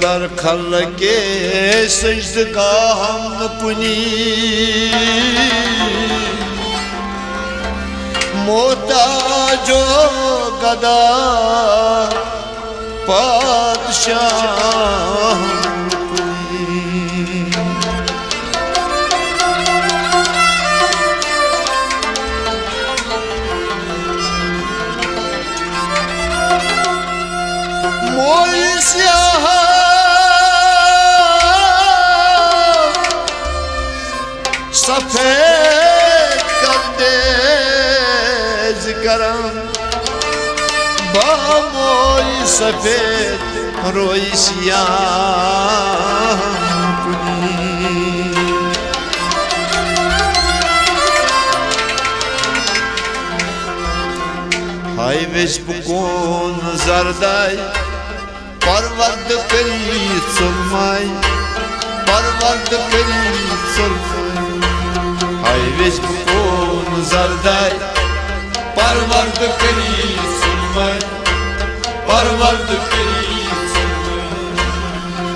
कर खल के सजद का हम कुनी मोहताजो गदा पादशाह सफेद कर दे जिकरम बामोई सफेद रोई सियाह हाय वेश बुकोन जरदाई परवद करी सुरमाई परवद करी सुरमाई हाय वेश बुकोन जरदाई परवद करी सुरमाई परवद करी सुरमाई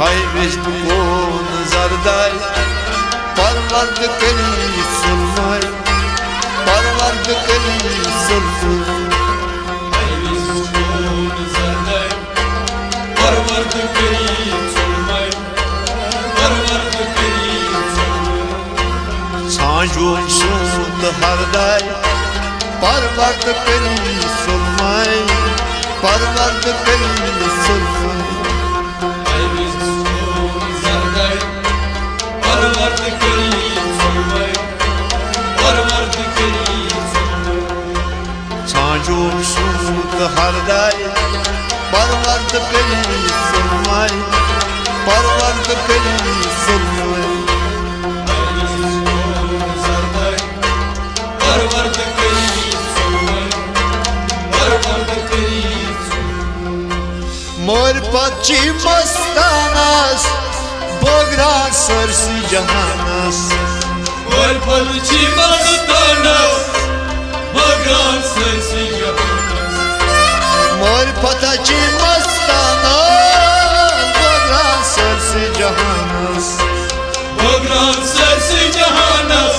हाय वेश बुकोन जरदाई परवद करी सुरमाई परवद करी सुरमाई परवद करी सुरमाई परवद करी सुरमाई सांजों सूद हरदाई परवद करी सुरमाई परवद करी सुरमाई परवद करी सुरमाई परवद करी सुरमाई सांजों सूद हरदाई परवद करी सुरमाई परवद करी सुरमाई परवद करी सुरमाई परवद करी मोर पक्षी मस्तानस बोगरा सरसी जहानस मोर पक्षी मस्तानस बोगरा सरसी जहानस मोर पक्षी मस्तानस बोगरा सरसी जहानस बोगरा सरसी जहानस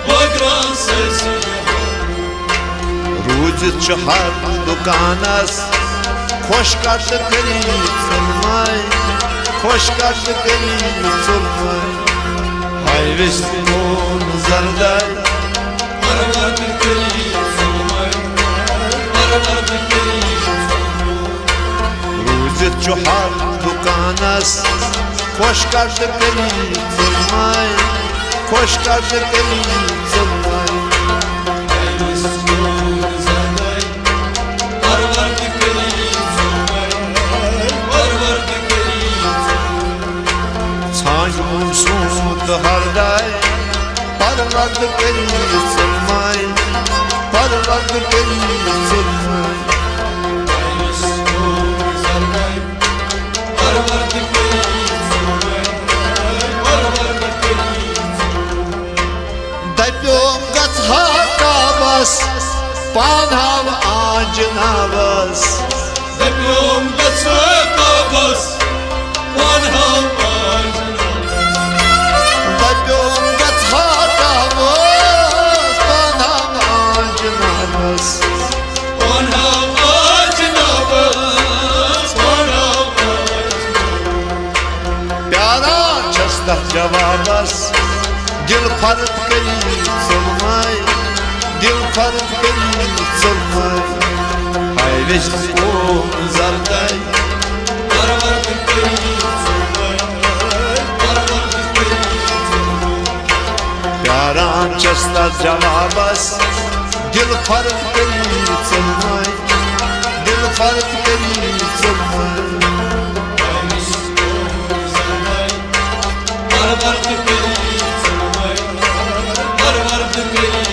बोगरा सरसी जहानस रोज चहर दुकानस खुश कट करी सुरमाई खुश कट करी सुरमाई हाय विष्णु जरदाई परवद करी सुरमाई परवद करी रोज चहर दुकानस खुश कट करी सुरमाई खुश कट करी सुरमाई हरदाई परवद करी सुरमाई परवद करी सुरमाई परवद करी सुरमाई परवद करी दप्योम गथा काबस पानाव आजनावस दप्योम गथा काबस पानाव जवाबस दिल फर्द करी सुरमाई दिल फर्द करी सुरमाई हाय विष्णु जरदाई परवद करी सुरमाई परवद करी प्यारा चस्ता जवाबस दिल फर्द करी सुरमाई दिल फर्द करी सुरमाई परवद करी सुरमाई परवद करी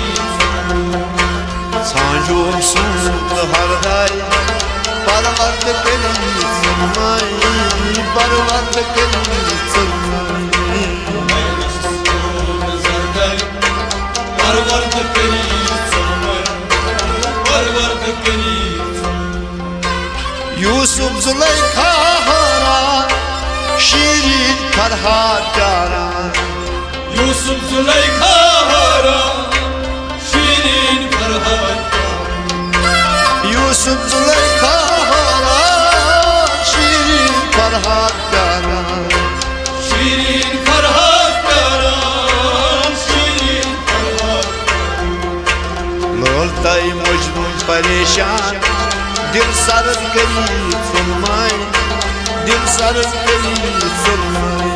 सांजों सूद हरदाई परवद करी सुरमाई परवद करी सुरमाई परवद करी सुरमाई परवद करी यूसुफ जुलेखा हारा şirin Ferhat Canan. Yusuf Züleyha Haran, şirin Ferhat Canan. Yusuf Züleyha Haran, şirin Ferhat Canan. Şirin Ferhat Canan, şirin Ferhat Canan. Loltay Mecnun परेशान, दिल सरद गई सुनमाई, दिल सरद गई सुनमाई।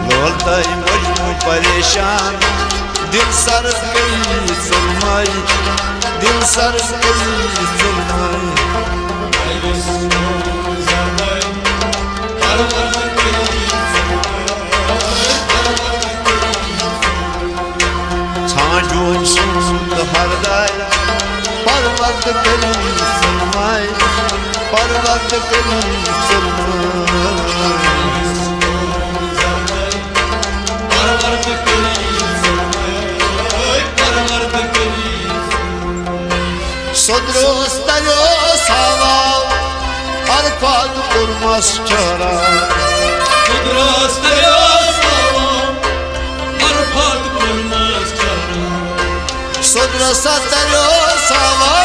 लौलताई मजनू परेशान, दिल सरद गई सुनमाई, दिल सरद गई सुनमाई। छांजून सूद हरदाय, पर्वत करी सुनमाई, पर्वत करी सुनमाई। Sodrostayo sava, arpad kurmas çara. Sodrostayo sava, arpad kurmas çara. Sodrostayo sava,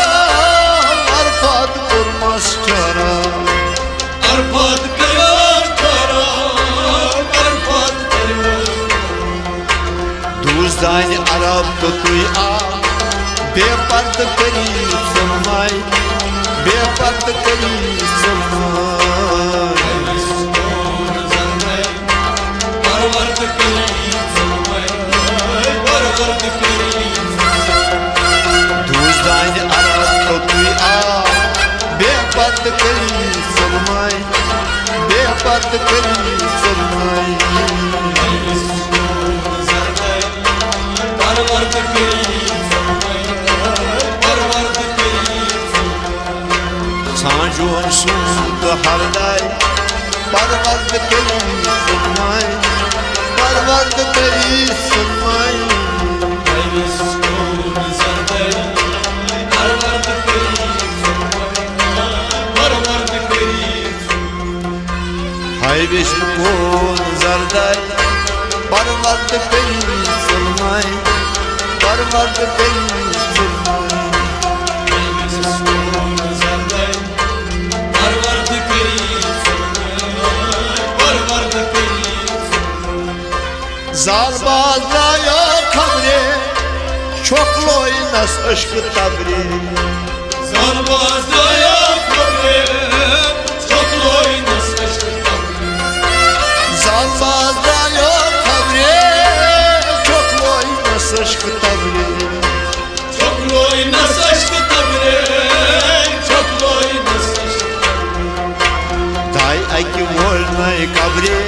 arpad kurmas çara. Arpad kayar çara, arpad kayar. Duzdani Arap tutuy a, बेपत करी सुनमाई, बेपत करी सुनमाई। दूसदान अरब तो तुई आ, बेपत करी सुनमाई, बेपत करी सुनमाई। छांजून सूद हरदाय, पर्वत करी सुनमाई, पर्वत करी सुनमाई। हाय विष्णु कोन जरदाय, पर्वत करी सुनमाई, पर्वत करी सुनमाई। Zalbaz raya kabre, çokloy nas aşkı tabre. Zalbaz raya kabre, çokloy nas aşkı tabre. Zalbaz raya kabre, çokloy nas aşkı tabre. Çokloy nas aşkı tabre, çokloy nas aşkı tabre. Day aki volnay kabre,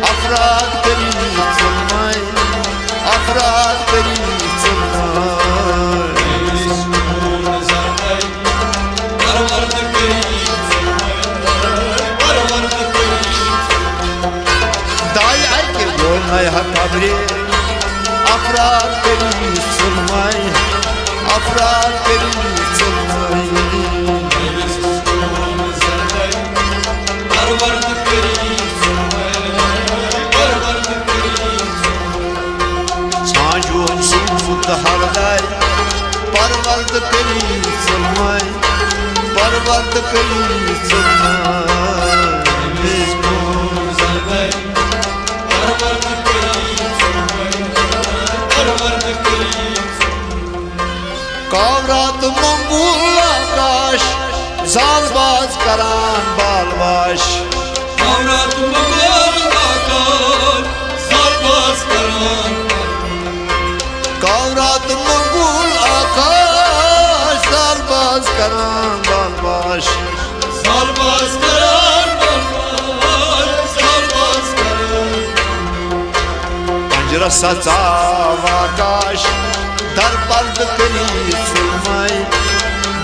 afrad kari sunmay, afrad kari sunmay। Day aki volnay ha kabre, afrad kari sunmay, afrad kari sunmay। छांजून सूद हरदाय, पर्वत करी सुनमाई, पर्वत करी सुनमाई। कावरात मंगूल आकाश, जालबाज करान बालवाश। Kavrat mağal akar, zalbaz karan. कावरात मंगूल आकाश, जालबाज करान बालवाश। Zalbaz karan, zalbaz karan. पंजरा सचा आकाश, दर बंद करी सुनमाई,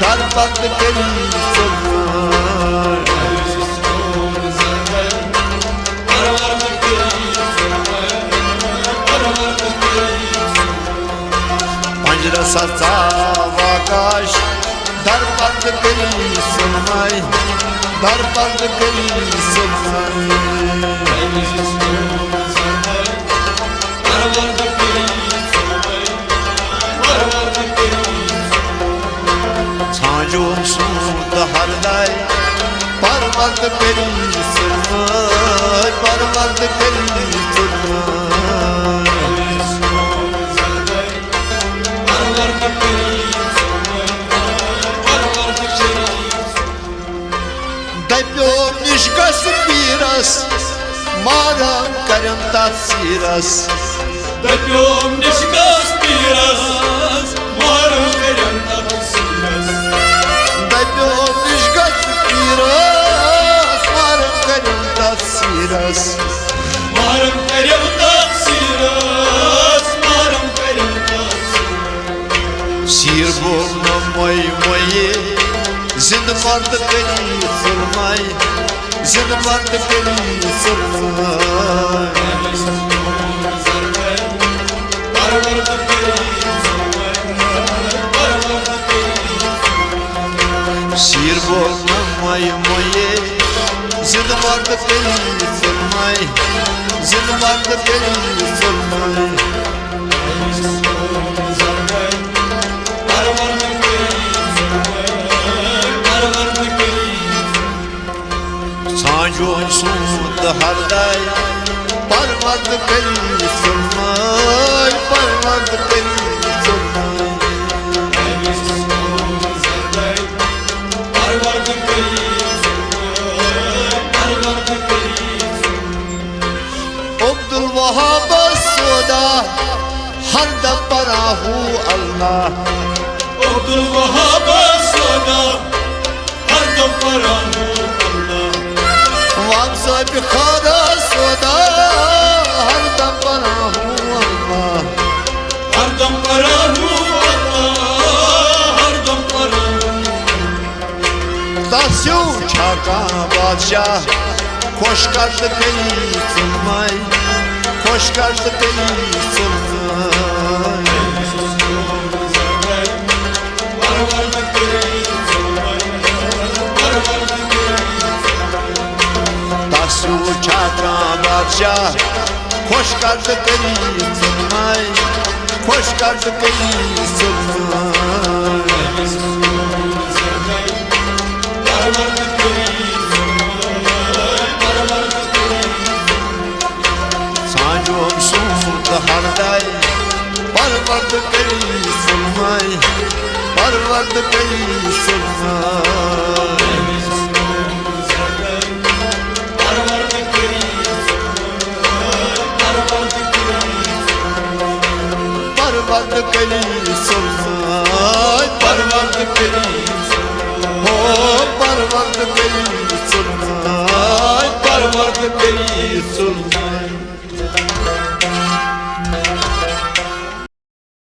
दर बंद करी सुनमाई। hicrasa savaş Darpad geli sunmay Darpad geli sunmay Sancım suda harday Parvad geli sunmay Parvad geli sunmay Daipiom niškas vyras, maram kariantas vyras. Daipiom niškas vyras, maram kariantas vyras. Daipiom niškas vyras, maram kariantas vyras. Maram kariantas vyras, maram kariantas vyras. Sirbo namoy moye, zindmand keli surmay, zindmand keli surmay. Sirbo namoy moye, zindmand keli surmay, zindmand keli surmay. Sancım suda harday Parvad geli sunmay Parvad geli sunmay Abdülvahhab soda Harda parahu Allah Abdülvahhab soda Harda parahu Vamsa bi khada soda Hardam parahu Allah Hardam parahu Allah Hardam parahu Tasyu çaka badşah Koş karşı beni sunmay Koş karşı beni sunmay Tasyu çaka badşah Koş karşı beni sunmay Koş karşı beni sunmay Sancım suda harday Parvad geli sunmay Parvad geli sunmay Parvad geli sunmay